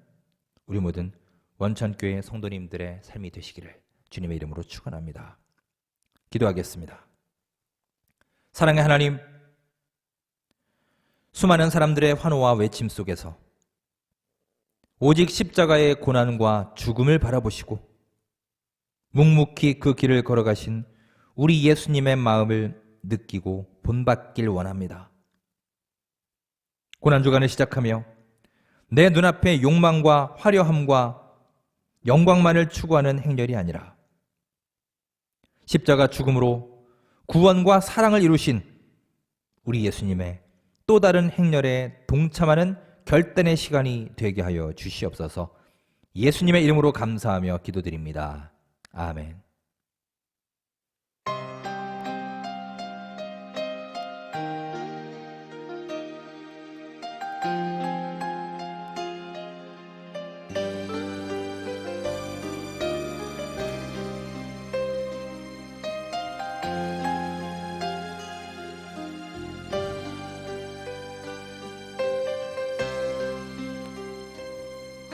우리 모든 원천교회 성도님들의 삶이 되시기를 주님의 이름으로 축원합니다. 기도하겠습니다. 사랑의 하나님, 수많은 사람들의 환호와 외침 속에서 오직 십자가의 고난과 죽음을 바라보시고 묵묵히 그 길을 걸어가신 우리 예수님의 마음을 느끼고 본받길 원합니다. 고난주간을 시작하며 내 눈앞에 욕망과 화려함과 영광만을 추구하는 행렬이 아니라 십자가 죽음으로 구원과 사랑을 이루신 우리 예수님의 또 다른 행렬에 동참하는 결단의 시간이 되게 하여 주시옵소서. 예수님의 이름으로 감사하며 기도드립니다. 아멘.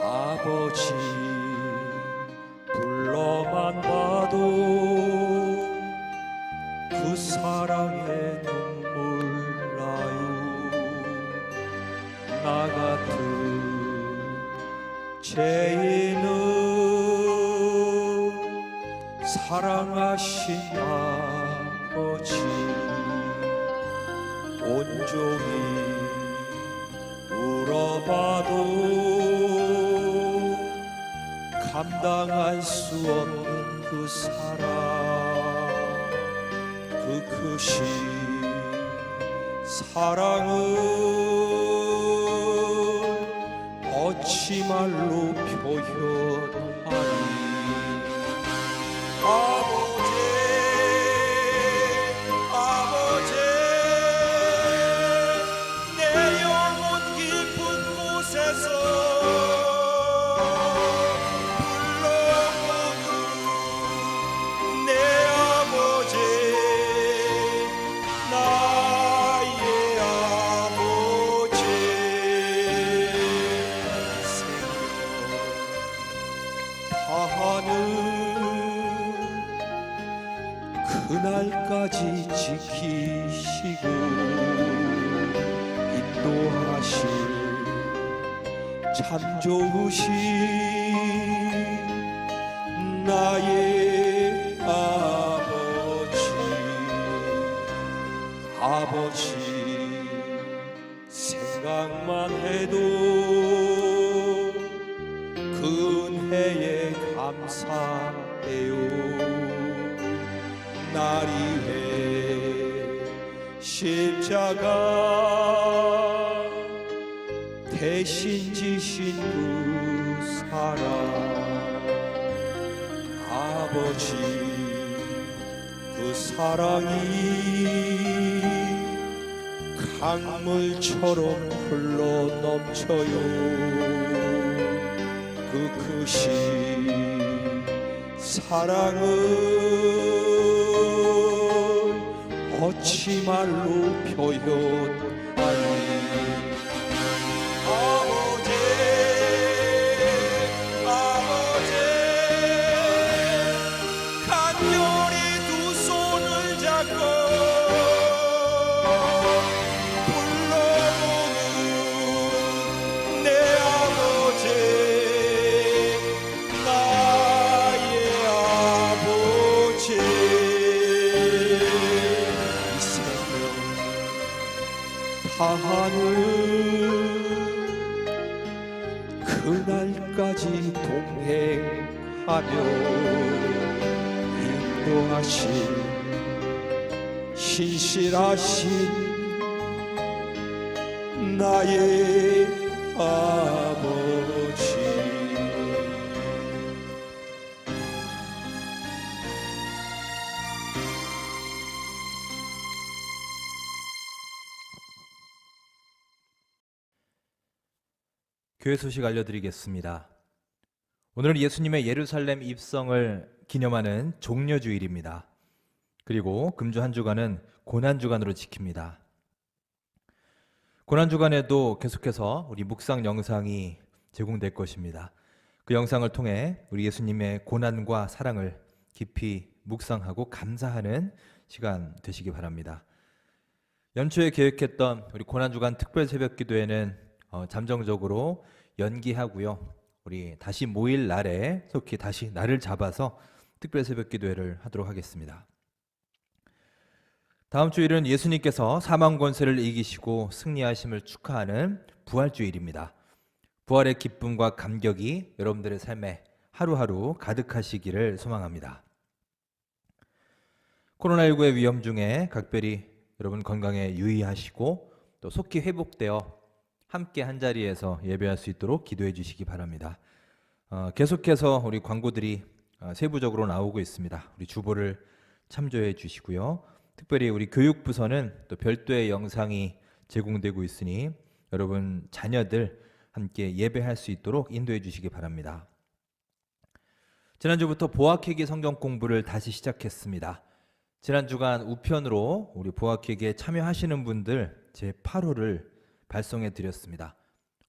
아버지 불러만 봐도 그 사랑의 눈물 나요. 나 같은 죄인은 사랑하신 아버지 온종일 울어봐도 감당할 수 없는 그 사랑, 그 크신 사랑을 어찌 말로 표현하니. 아버지, 아버지, 내 영혼 깊은 곳에서 그날까지 지키시고 인도하실 참 좋으신 나의 아버지. 아버지 생각만 해도 그 은혜에 감사해요. 날 위해 십자가 대신 지신 그 사랑. 아버지 그 사랑이 강물처럼 흘러 넘쳐요. 그 크신 사랑을 어찌 말로 표현하니. 아버지, 아버지, 간절히 두 손을 잡고 불러보는 내 아버지, 나의 아버지. 날까지 동행하며 인도하신 신실하신 나의 아버지. 교회 소식 알려드리겠습니다. 오늘은 예수님의 예루살렘 입성을 기념하는 종려주일입니다. 그리고 금주 한 주간은 고난주간으로 지킵니다. 고난주간에도 계속해서 우리 묵상 영상이 제공될 것입니다. 그 영상을 통해 우리 예수님의 고난과 사랑을 깊이 묵상하고 감사하는 시간 되시기 바랍니다. 연초에 계획했던 우리 고난주간 특별 새벽기도회는 잠정적으로 연기하고요. 우리 다시 모일 날에 속히 다시 날을 잡아서 특별 새벽기도회를 하도록 하겠습니다. 다음 주일은 예수님께서 사망 권세를 이기시고 승리하심을 축하하는 부활주일입니다. 부활의 기쁨과 감격이 여러분들의 삶에 하루하루 가득하시기를 소망합니다. 코로나19의 위험 중에 각별히 여러분 건강에 유의하시고 또 속히 회복되어 함께 한자리에서 예배할 수 있도록 기도해 주시기 바랍니다. 계속해서 우리 광고들이 세부적으로 나오고 있습니다. 우리 주보를 참조해 주시고요. 특별히 우리 교육부서는 또 별도의 영상이 제공되고 있으니 여러분 자녀들 함께 예배할 수 있도록 인도해 주시기 바랍니다. 지난주부터 보아케기 성경 공부를 다시 시작했습니다. 지난 주간 우편으로 우리 보아케기에 참여하시는 분들 제 8호를 발송해 드렸습니다.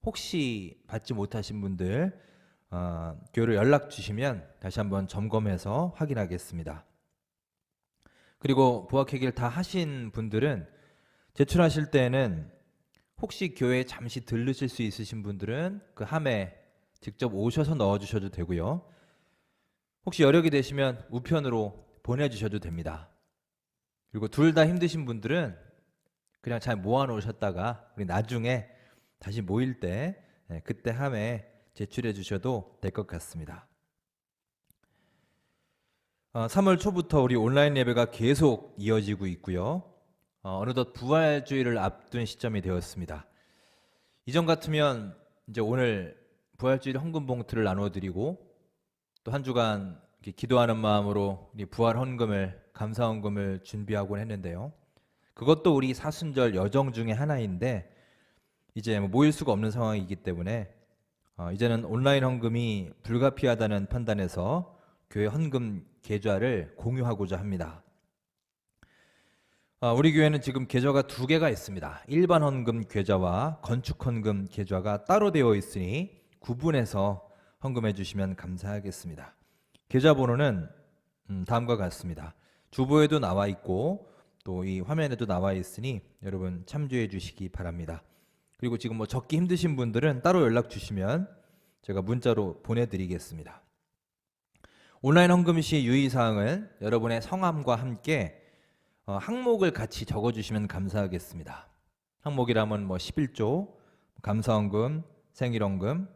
혹시 받지 못하신 분들 교회로 연락 주시면 다시 한번 점검해서 확인하겠습니다. 그리고 보아케기를 다 하신 분들은 제출하실 때에는 혹시 교회에 잠시 들르실 수 있으신 분들은 그 함에 직접 오셔서 넣어주셔도 되고요. 혹시 여력이 되시면 우편으로 보내주셔도 됩니다. 그리고 둘 다 힘드신 분들은 그냥 잘 모아놓으셨다가 우리 나중에 다시 모일 때 그때 함에 제출해 주셔도 될 것 같습니다. 3월 초부터 우리 온라인 예배가 계속 이어지고 있고요. 어느덧 부활주일을 앞둔 시점이 되었습니다. 이전 같으면 이제 오늘 부활주일 헌금 봉투를 나눠드리고 또 한 주간 기도하는 마음으로 우리 부활 헌금을 감사 헌금을 준비하곤 했는데요. 그것도 우리 사순절 여정 중에 하나인데 이제 모일 수가 없는 상황이기 때문에 이제는 온라인 헌금이 불가피하다는 판단에서 교회 헌금 계좌를 공유하고자 합니다. 우리 교회는 지금 계좌가 2개가 있습니다. 일반 헌금 계좌와 건축 헌금 계좌가 따로 되어 있으니 구분해서 헌금해 주시면 감사하겠습니다. 계좌 번호는 다음과 같습니다. 주보에도 나와 있고 또 이 화면에도 나와 있으니 여러분 참조해 주시기 바랍니다. 그리고 지금 적기 힘드신 분들은 따로 연락 주시면 제가 문자로 보내드리겠습니다. 온라인 헌금 시 유의사항은 여러분의 성함과 함께 항목을 같이 적어주시면 감사하겠습니다. 항목이라면 11조, 감사헌금, 생일헌금,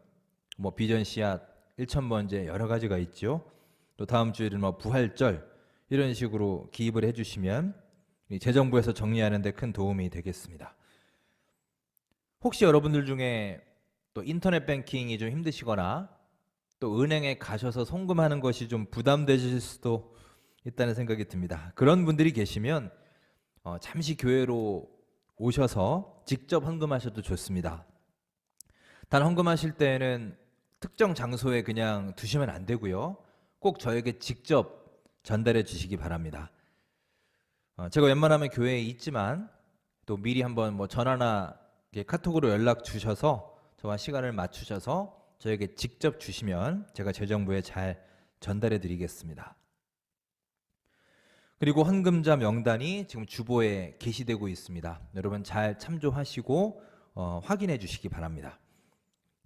비전 씨앗, 1000번째 여러 가지가 있죠. 또 다음 주에는 부활절 이런 식으로 기입을 해주시면 재정부에서 정리하는 데 큰 도움이 되겠습니다. 혹시 여러분들 중에 또 인터넷 뱅킹이 좀 힘드시거나 또 은행에 가셔서 송금하는 것이 좀 부담되실 수도 있다는 생각이 듭니다. 그런 분들이 계시면 잠시 교회로 오셔서 직접 헌금하셔도 좋습니다. 단 헌금하실 때에는 특정 장소에 그냥 두시면 안 되고요. 꼭 저에게 직접 전달해 주시기 바랍니다. 제가 웬만하면 교회에 있지만 또 미리 한번 전화나 카톡으로 연락 주셔서 저와 시간을 맞추셔서 저에게 직접 주시면 제가 재정부에 잘 전달해 드리겠습니다. 그리고 헌금자 명단이 지금 주보에 게시되고 있습니다. 여러분 잘 참조하시고 확인해 주시기 바랍니다.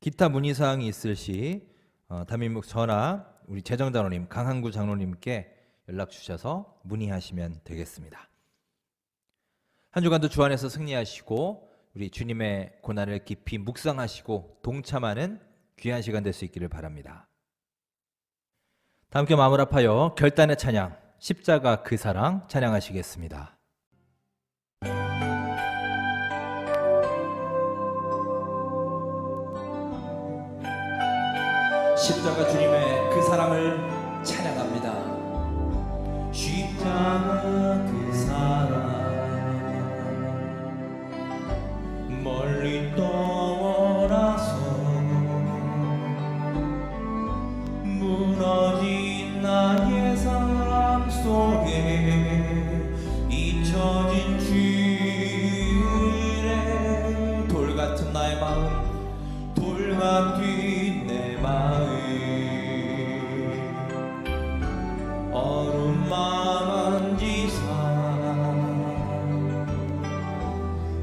기타 문의사항이 있을 시 담임목 전화 우리 재정장로님 강한구 장로님께 연락 주셔서 문의하시면 되겠습니다. 한 주간도 주 안에서 승리하시고 우리 주님의 고난을 깊이 묵상하시고 동참하는 귀한 시간 될 수 있기를 바랍니다. 다 함께 마음을 합하여 결단의 찬양, 십자가 그 사랑 찬양하시겠습니다. 십자가 주님의 그 사랑을 찬양합니다. 십자가 그 사랑 멀리 떠나서 무너진 나의 삶 속에 잊혀진 주일에 돌같은 나의 마음 돌같은 내 마음 얼음만 지사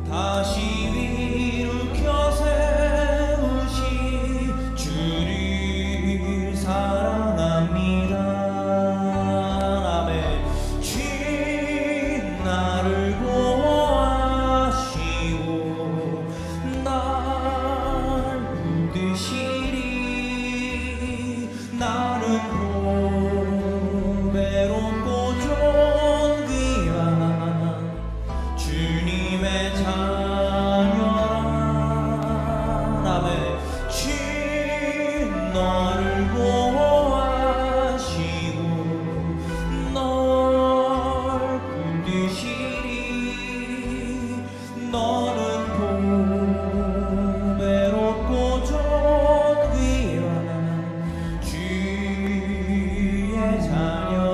다시 일으켜 세우시 주를 사랑합니다. 아멘. 주님 나를 보호하시고 날 붙드시리 나는 외롭고 존귀한 주님의 자녀라. 아멘. 주님 너를 보호하시고 널 붙드시리 너는 외롭고 존귀한 주의 자녀라.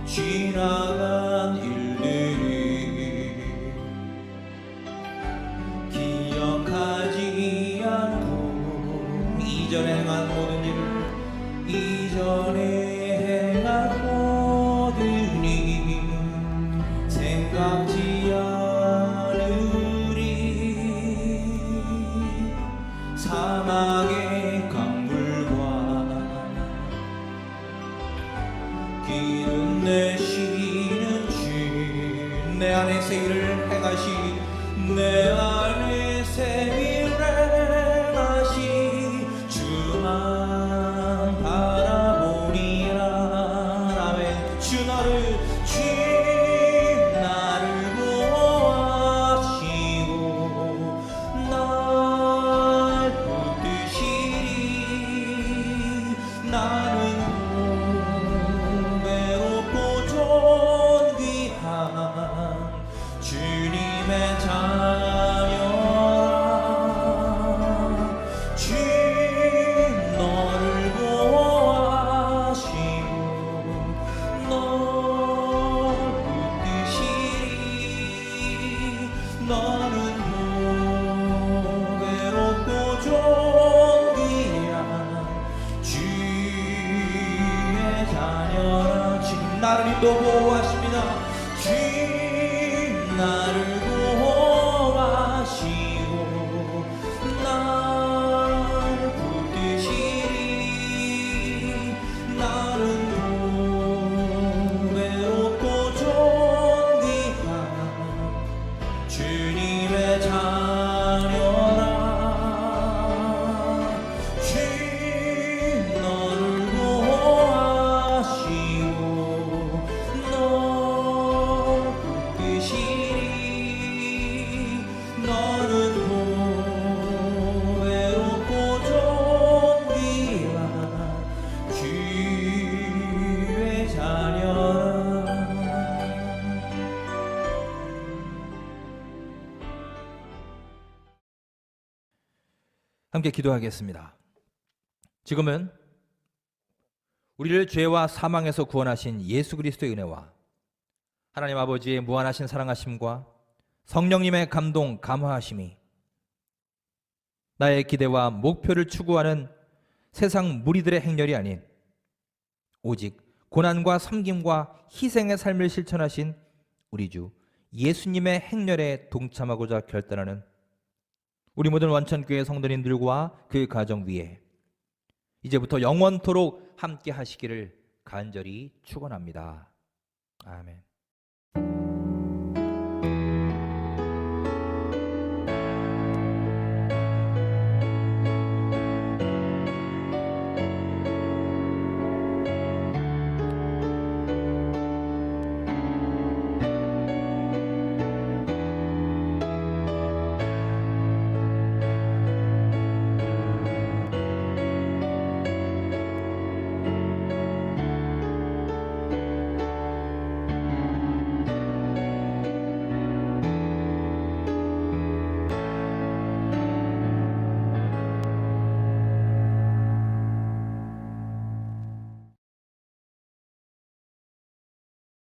지나간 일들이 기억하지 않고 이전에 행한 모든 일을 이전에 행한 모든 일 생각지 않으리. 사막의 강물과 기름 내시는 주 내 안에 새 일을 행하시 내 안에 새 일을 행하시 주만 바라보리라. 아멘. 주 나를 보호하시고 날 붙드시리 나는 외롭고 존귀한 주님의 자녀라. 주님 너를 보호하시고 널 붙드시리 너는 외롭고 존귀한 주의 자녀라. 주님 나를 인도 보호하십니다. 주님 나를 보호하시고 날 붙드시리 나는 외롭고 존귀한 주님의 자녀라. 주님 너를 보호하시고 널 붙드시리 너는 외롭고 존귀한 주의 자녀라. 함께 기도하겠습니다. 지금은 우리를 죄와 사망에서 구원하신 예수 그리스도의 은혜와 하나님 아버지의 무한하신 사랑하심과 성령님의 감동 감화하심이 나의 기대와 목표를 추구하는 세상 무리들의 행렬이 아닌 오직 고난과 섬김과 희생의 삶을 실천하신 우리 주 예수님의 행렬에 동참하고자 결단하는 우리 모든 원천교회 성도님들과 그 가정 위에 이제부터 영원토록 함께 하시기를 간절히 축원합니다. 아멘.